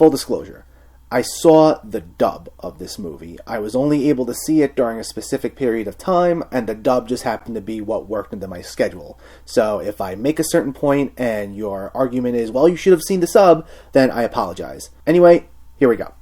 full disclosure, I saw the dub of this movie. I was only able to see it during a specific period of time, and the dub just happened to be what worked into my schedule. So if I make a certain point and your argument is, well, you should have seen the sub, then I apologize. Anyway, here we go.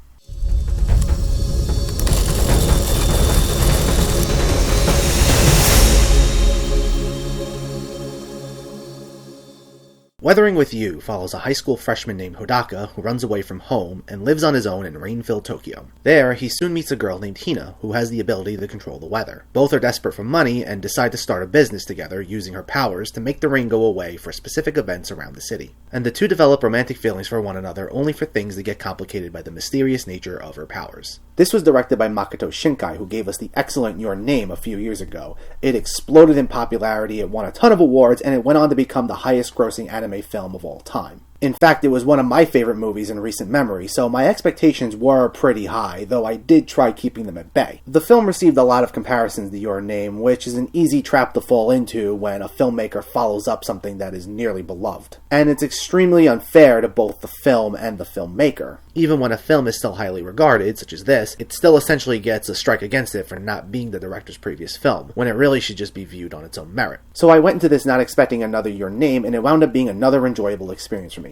Weathering with You follows a high school freshman named Hodaka who runs away from home and lives on his own in rain-filled Tokyo. There, he soon meets a girl named Hina who has the ability to control the weather. Both are desperate for money and decide to start a business together using her powers to make the rain go away for specific events around the city. And the two develop romantic feelings for one another only for things to get complicated by the mysterious nature of her powers. This was directed by Makato Shinkai, who gave us the excellent Your Name a few years ago. It exploded in popularity, it won a ton of awards, and it went on to become the highest-grossing anime film of all time. In fact, it was one of my favorite movies in recent memory, so my expectations were pretty high, though I did try keeping them at bay. The film received a lot of comparisons to Your Name, which is an easy trap to fall into when a filmmaker follows up something that is nearly beloved. And it's extremely unfair to both the film and the filmmaker. Even when a film is still highly regarded, such as this, it still essentially gets a strike against it for not being the director's previous film, when it really should just be viewed on its own merit. So I went into this not expecting another Your Name, and it wound up being another enjoyable experience for me.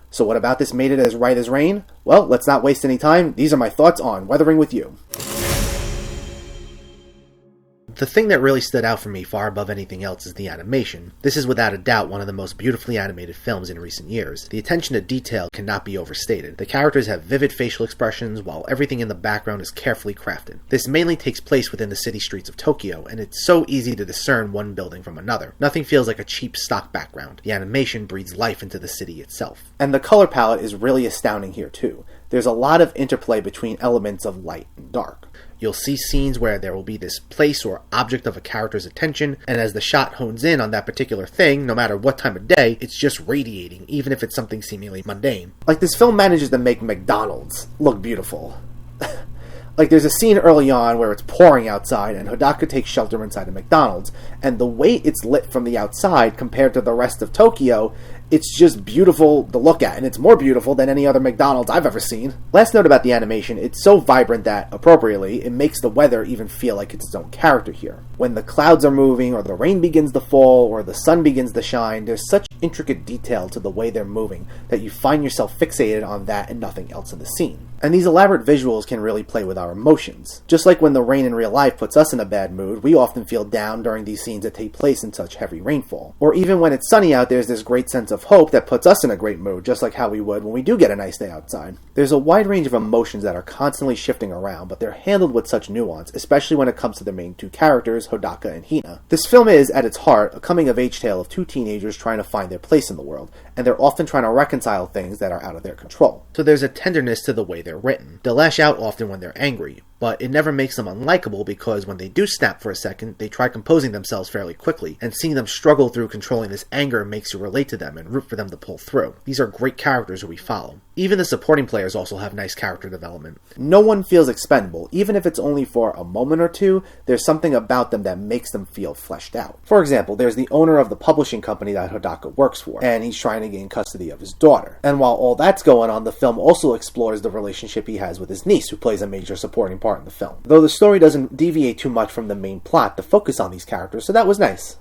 So what about this made it as right as rain? Well, let's not waste any time. These are my thoughts on Weathering with You. The thing that really stood out for me far above anything else is the animation. This is without a doubt one of the most beautifully animated films in recent years. The attention to detail cannot be overstated. The characters have vivid facial expressions, while everything in the background is carefully crafted. This mainly takes place within the city streets of Tokyo, and it's so easy to discern one building from another. Nothing feels like a cheap stock background. The animation breathes life into the city itself. And the color palette is really astounding here too. There's a lot of interplay between elements of light and dark. You'll see scenes where there will be this place or object of a character's attention, and as the shot hones in on that particular thing, no matter what time of day, it's just radiating, even if it's something seemingly mundane. Like, this film manages to make McDonald's look beautiful. Like, there's a scene early on where it's pouring outside, and Hodaka takes shelter inside a McDonald's, and the way it's lit from the outside compared to the rest of Tokyo, it's just beautiful to look at, and it's more beautiful than any other McDonald's I've ever seen. Last note about the animation, it's so vibrant that, appropriately, it makes the weather even feel like it's its own character here. When the clouds are moving, or the rain begins to fall, or the sun begins to shine, there's such intricate detail to the way they're moving that you find yourself fixated on that and nothing else in the scene. And these elaborate visuals can really play with our emotions. Just like when the rain in real life puts us in a bad mood, we often feel down during these scenes that take place in such heavy rainfall. Or even when it's sunny out, there's this great sense of hope that puts us in a great mood, just like how we would when we do get a nice day outside. There's a wide range of emotions that are constantly shifting around, but they're handled with such nuance, especially when it comes to the main two characters, Hodaka and Hina. This film is, at its heart, a coming-of-age tale of two teenagers trying to find their place in the world, and they're often trying to reconcile things that are out of their control. So there's a tenderness to the way they're written. They'll lash out often when they're angry, but it never makes them unlikable because when they do snap for a second, they try composing themselves fairly quickly, and seeing them struggle through controlling this anger makes you relate to them and root for them to pull through. These are great characters who we follow. Even the supporting players also have nice character development. No one feels expendable. Even if it's only for a moment or two, there's something about them that makes them feel fleshed out. For example, there's the owner of the publishing company that Hodaka works for, and he's trying to gain custody of his daughter. And while all that's going on, the film also explores the relationship he has with his niece, who plays a major supporting part in the film. Though the story doesn't deviate too much from the main plot to focus on these characters, so that was nice.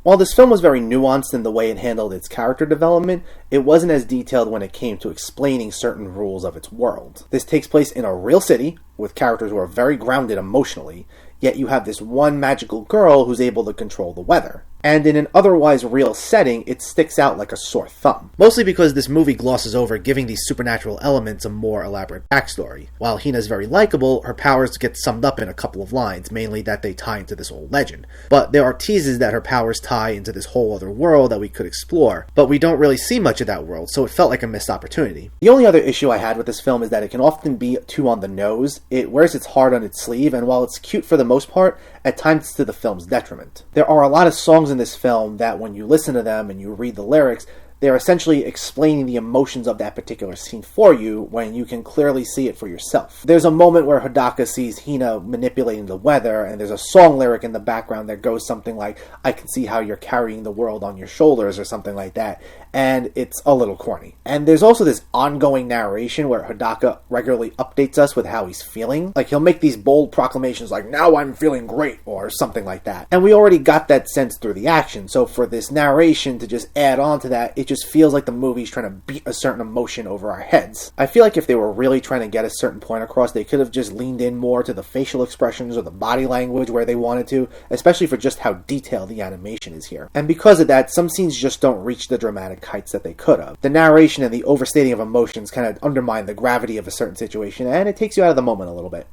While this film was very nuanced in the way it handled its character development, it wasn't as detailed when it came to explaining certain rules of its world. This takes place in a real city, with characters who are very grounded emotionally, yet you have this one magical girl who's able to control the weather. And in an otherwise real setting, it sticks out like a sore thumb. Mostly because this movie glosses over giving these supernatural elements a more elaborate backstory. While Hina's very likable, her powers get summed up in a couple of lines, mainly that they tie into this old legend. But there are teases that her powers tie into this whole other world that we could explore, but we don't really see much of that world, so it felt like a missed opportunity. The only other issue I had with this film is that it can often be too on the nose. It wears its heart on its sleeve, and while it's cute for the most part, at times it's to the film's detriment. There are a lot of songs in this film that when you listen to them and you read the lyrics, They're essentially explaining the emotions of that particular scene for you when you can clearly see it for yourself. There's a moment where Hodaka sees Hina manipulating the weather, and there's a song lyric in the background that goes something like, "I can see how you're carrying the world on your shoulders," or something like that, and it's a little corny. And there's also this ongoing narration where Hodaka regularly updates us with how he's feeling. Like, he'll make these bold proclamations like, "Now I'm feeling great," or something like that. And we already got that sense through the action, so for this narration to just add on to that, it just feels like the movie's trying to beat a certain emotion over our heads. I feel like if they were really trying to get a certain point across, they could have just leaned in more to the facial expressions or the body language where they wanted to, especially for just how detailed the animation is here. And because of that, some scenes just don't reach the dramatic heights that they could have. The narration and the overstating of emotions kind of undermine the gravity of a certain situation, and it takes you out of the moment a little bit.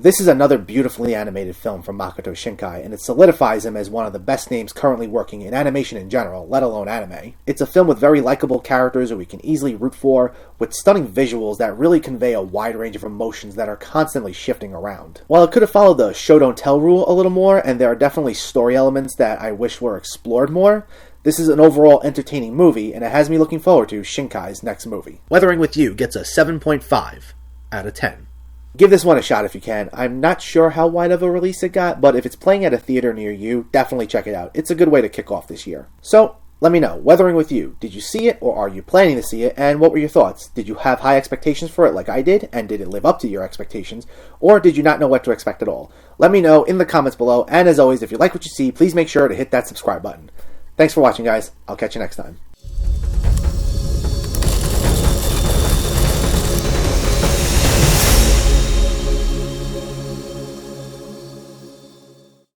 This is another beautifully animated film from Makato Shinkai, and it solidifies him as one of the best names currently working in animation in general, let alone anime. It's a film with very likable characters who we can easily root for, with stunning visuals that really convey a wide range of emotions that are constantly shifting around. While it could have followed the show don't tell rule a little more, and there are definitely story elements that I wish were explored more, this is an overall entertaining movie, and it has me looking forward to Shinkai's next movie. Weathering with You gets a 7.5 out of 10. Give this one a shot if you can. I'm not sure how wide of a release it got, but if it's playing at a theater near you, definitely check it out. It's a good way to kick off this year. So, let me know. Weathering with You. Did you see it, or are you planning to see it, and what were your thoughts? Did you have high expectations for it like I did, and did it live up to your expectations, or did you not know what to expect at all? Let me know in the comments below, and as always, if you like what you see, please make sure to hit that subscribe button. Thanks for watching, guys. I'll catch you next time.